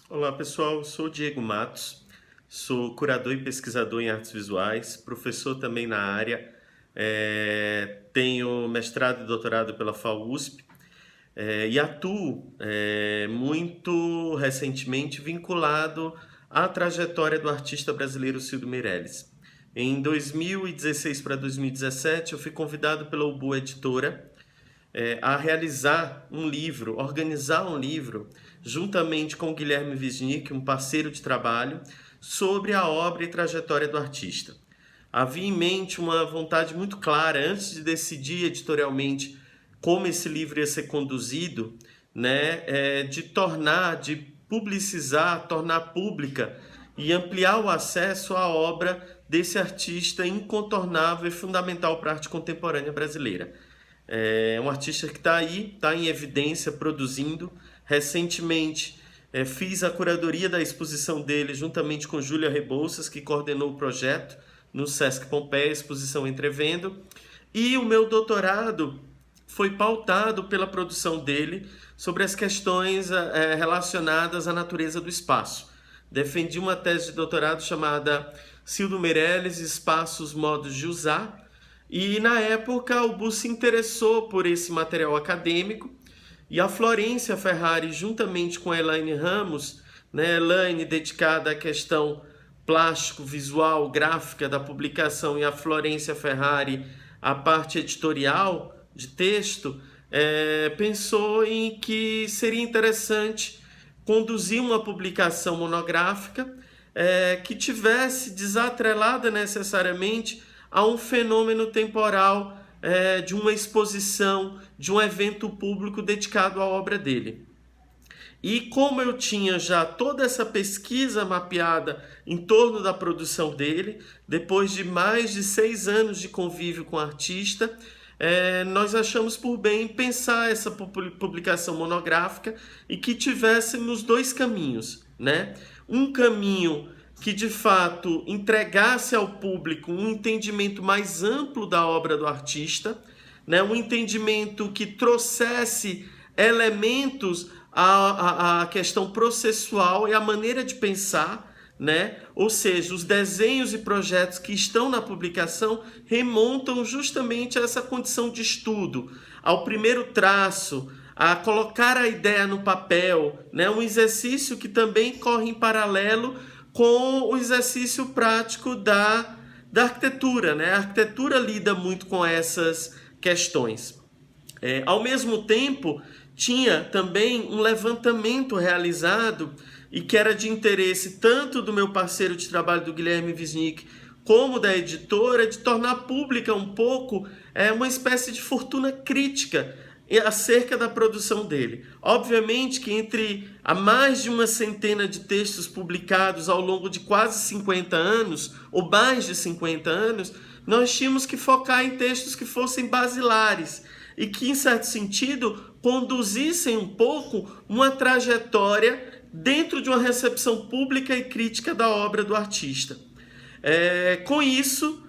Olá pessoal, sou o Diego Matos, sou curador e pesquisador em artes visuais, professor também na área, tenho mestrado e doutorado pela FAUSP e atuo muito recentemente vinculado à trajetória do artista brasileiro Cildo Meirelles. Em 2016 para 2017 eu fui convidado pela Ubu Editora a realizar um livro, organizar um livro, juntamente com o Guilherme Wisnik, um parceiro de trabalho, sobre a obra e trajetória do artista. Havia em mente uma vontade muito clara, antes de decidir editorialmente como esse livro ia ser conduzido, né, de publicizar, tornar pública e ampliar o acesso à obra desse artista incontornável e fundamental para a arte contemporânea brasileira. É um artista que está aí, está em evidência, produzindo. Recentemente fiz a curadoria da exposição dele juntamente com Júlia Rebouças, que coordenou o projeto no Sesc Pompeia, exposição Entrevendo. E o meu doutorado foi pautado pela produção dele sobre as questões relacionadas à natureza do espaço. Defendi uma tese de doutorado chamada Cildo Meirelles, Espaços, Modos de Usar, e na época o Bu se interessou por esse material acadêmico e a Florência Ferrari, juntamente com a Elaine Ramos, né, Elaine dedicada à questão plástico, visual, gráfica da publicação e a Florência Ferrari a parte editorial de texto, pensou em que seria interessante conduzir uma publicação monográfica que tivesse desatrelada necessariamente a um fenômeno temporal de uma exposição, de um evento público dedicado à obra dele. E como eu tinha já toda essa pesquisa mapeada em torno da produção dele, depois de mais de 6 anos de convívio com o artista, nós achamos por bem pensar essa publicação monográfica e que tivéssemos 2 caminhos, né? Um caminho que de fato entregasse ao público um entendimento mais amplo da obra do artista, né? Um entendimento que trouxesse elementos à questão processual e à maneira de pensar, né? Ou seja, os desenhos e projetos que estão na publicação remontam justamente a essa condição de estudo, ao primeiro traço, a colocar a ideia no papel, né? Um exercício que também corre em paralelo com o exercício prático da arquitetura, né? A arquitetura lida muito com essas questões. Ao mesmo tempo, tinha também um levantamento realizado e que era de interesse tanto do meu parceiro de trabalho, do Guilherme Wisnik, como da editora, de tornar pública um pouco uma espécie de fortuna crítica acerca da produção dele. Obviamente que entre a mais de uma centena de textos publicados ao longo de quase 50 anos, ou mais de 50 anos, nós tínhamos que focar em textos que fossem basilares e que, em certo sentido, conduzissem um pouco uma trajetória dentro de uma recepção pública e crítica da obra do artista. Com isso,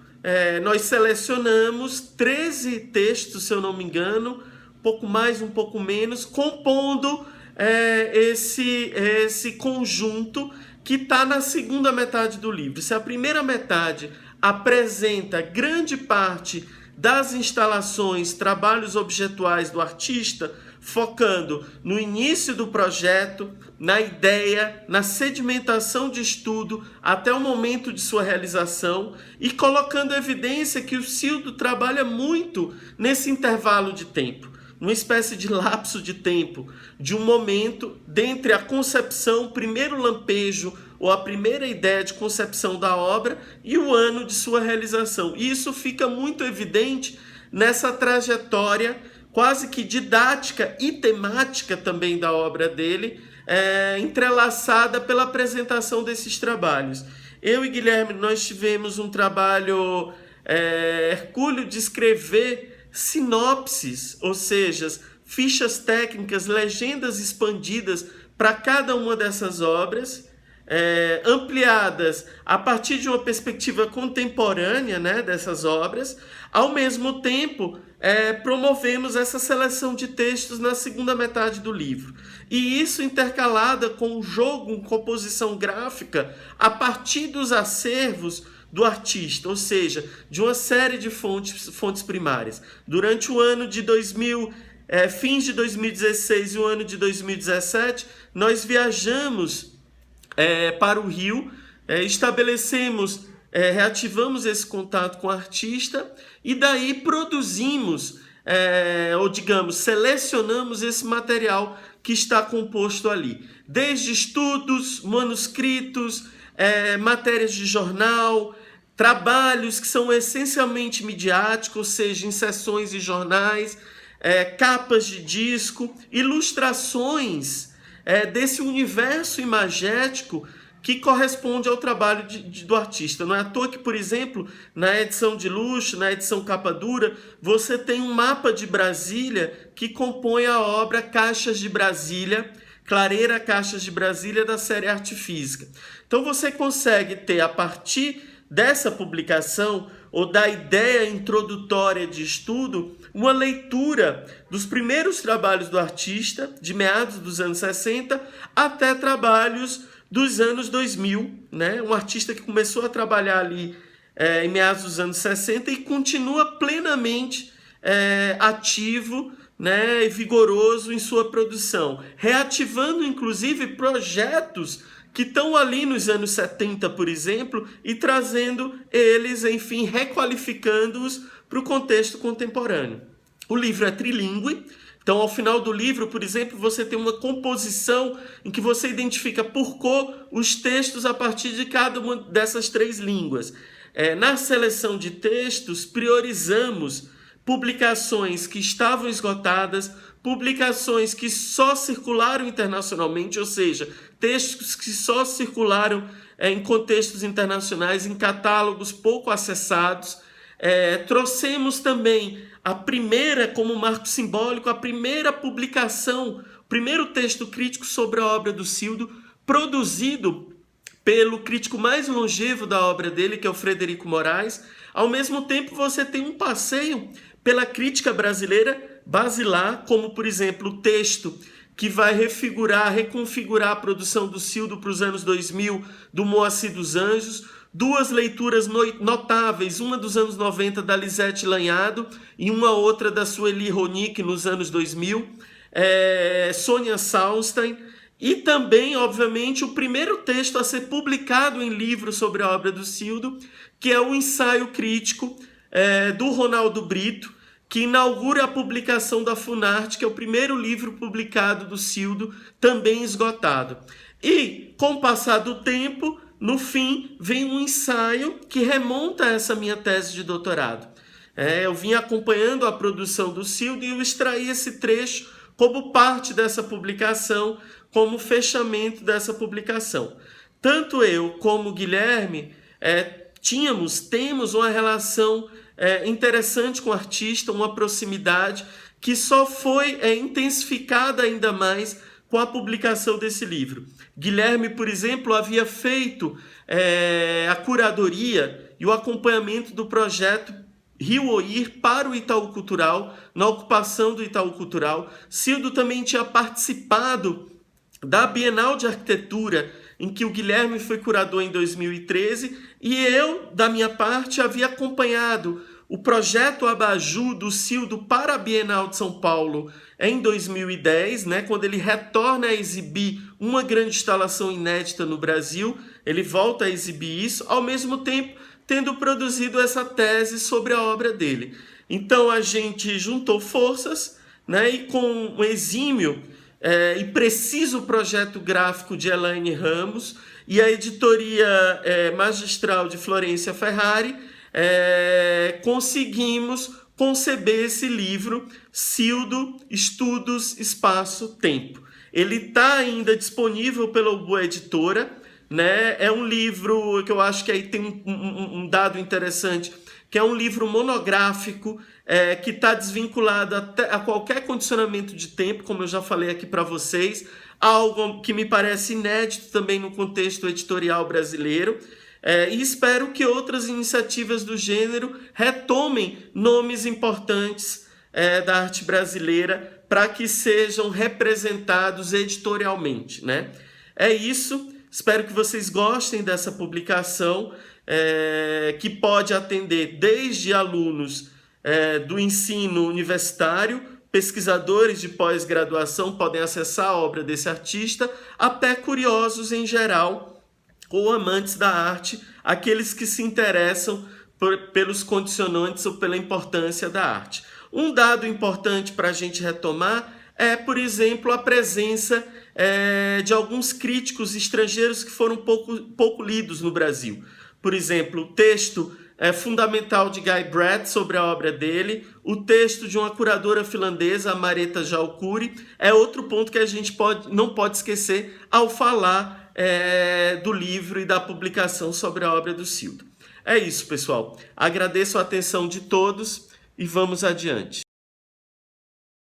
nós selecionamos 13 textos, se eu não me engano, um pouco mais, um pouco menos, compondo esse conjunto que está na segunda metade do livro. Se a primeira metade apresenta grande parte das instalações, trabalhos objetuais do artista, focando no início do projeto, na ideia, na sedimentação de estudo até o momento de sua realização e colocando evidência que o Cildo trabalha muito nesse intervalo de tempo, uma espécie de lapso de tempo, de um momento dentre a concepção, o primeiro lampejo ou a primeira ideia de concepção da obra e o ano de sua realização. E isso fica muito evidente nessa trajetória quase que didática e temática também da obra dele, entrelaçada pela apresentação desses trabalhos. Eu e Guilherme, nós tivemos um trabalho hercúleo de escrever sinopses, ou seja, fichas técnicas, legendas expandidas para cada uma dessas obras, ampliadas a partir de uma perspectiva contemporânea, né, dessas obras. Ao mesmo tempo, promovemos essa seleção de textos na segunda metade do livro. E isso intercalada com um jogo, uma composição gráfica a partir dos acervos do artista, ou seja, de uma série de fontes primárias. Durante o ano de fins de 2016 e o ano de 2017, nós viajamos para o Rio, reativamos esse contato com o artista e daí produzimos, ou digamos, selecionamos esse material que está composto ali. Desde estudos, manuscritos, matérias de jornal, trabalhos que são essencialmente midiáticos, ou seja, em sessões de jornais, capas de disco, ilustrações desse universo imagético que corresponde ao trabalho do artista. Não é à toa que, por exemplo, na edição de luxo, na edição capa dura, você tem um mapa de Brasília que compõe a obra Caixas de Brasília, Clareira Caixas de Brasília, da série Arte Física. Então você consegue ter, a partir dessa publicação, ou da ideia introdutória de estudo, uma leitura dos primeiros trabalhos do artista, de meados dos anos 60, até trabalhos dos anos 2000, né? Um artista que começou a trabalhar ali em meados dos anos 60 e continua plenamente ativo, né, e vigoroso em sua produção, reativando inclusive projetos que estão ali nos anos 70, por exemplo, e trazendo eles, enfim, requalificando-os para o contexto contemporâneo. O livro é trilingüe, então ao final do livro, por exemplo, você tem uma composição em que você identifica por cor os textos a partir de cada uma dessas 3 línguas. Na seleção de textos, priorizamos publicações que estavam esgotadas, publicações que só circularam internacionalmente, ou seja, textos que só circularam em contextos internacionais, em catálogos pouco acessados. Trouxemos também a primeira, como marco simbólico, a primeira publicação, o primeiro texto crítico sobre a obra do Cildo, produzido pelo crítico mais longevo da obra dele, que é o Frederico Moraes. Ao mesmo tempo, você tem um passeio pela crítica brasileira basilar, como, por exemplo, o texto que vai reconfigurar a produção do Cildo para os anos 2000, do Moacir dos Anjos, 2 leituras notáveis, uma dos anos 90 da Lisete Lanhado e uma outra da Sueli Ronick nos anos 2000, Sônia Salstein, e também, obviamente, o primeiro texto a ser publicado em livro sobre a obra do Cildo, que é o ensaio crítico do Ronaldo Brito, que inaugura a publicação da Funarte, que é o primeiro livro publicado do Cildo, também esgotado. E, com o passar do tempo, no fim, vem um ensaio que remonta a essa minha tese de doutorado. Eu vim acompanhando a produção do Cildo e eu extraí esse trecho como parte dessa publicação, como fechamento dessa publicação. Tanto eu como o Guilherme temos uma relação interessante com o artista, uma proximidade que só foi intensificada ainda mais com a publicação desse livro. Guilherme, por exemplo, havia feito a curadoria e o acompanhamento do projeto Rio Oir para o Itaú Cultural, na ocupação do Itaú Cultural. Cildo também tinha participado da Bienal de Arquitetura, em que o Guilherme foi curador em 2013, e eu, da minha parte, havia acompanhado o projeto Abaju do Cildo para a Bienal de São Paulo em 2010, né, quando ele retorna a exibir uma grande instalação inédita no Brasil. Ele volta a exibir isso, ao mesmo tempo tendo produzido essa tese sobre a obra dele. Então a gente juntou forças, né, e com um exímio e preciso projeto gráfico de Elaine Ramos e a editoria magistral de Florência Ferrari, conseguimos conceber esse livro, Cildo, Estudos, Espaço, Tempo. Ele está ainda disponível pela Boa Editora, né? É um livro que eu acho que aí tem um dado interessante, que é um livro monográfico, que está desvinculado a qualquer condicionamento de tempo, como eu já falei aqui para vocês, algo que me parece inédito também no contexto editorial brasileiro, e espero que outras iniciativas do gênero retomem nomes importantes da arte brasileira para que sejam representados editorialmente, né? É isso, espero que vocês gostem dessa publicação, que pode atender desde alunos do ensino universitário, pesquisadores de pós-graduação podem acessar a obra desse artista, até curiosos em geral, ou amantes da arte, aqueles que se interessam pelos condicionantes ou pela importância da arte. Um dado importante para a gente retomar é, por exemplo, a presença de alguns críticos estrangeiros que foram pouco lidos no Brasil. Por exemplo, o texto fundamental de Guy Brett sobre a obra dele, o texto de uma curadora finlandesa, a Mareta Jalkuri, é outro ponto que a gente não pode esquecer ao falar do livro e da publicação sobre a obra do Cildo. É isso, pessoal. Agradeço a atenção de todos e vamos adiante.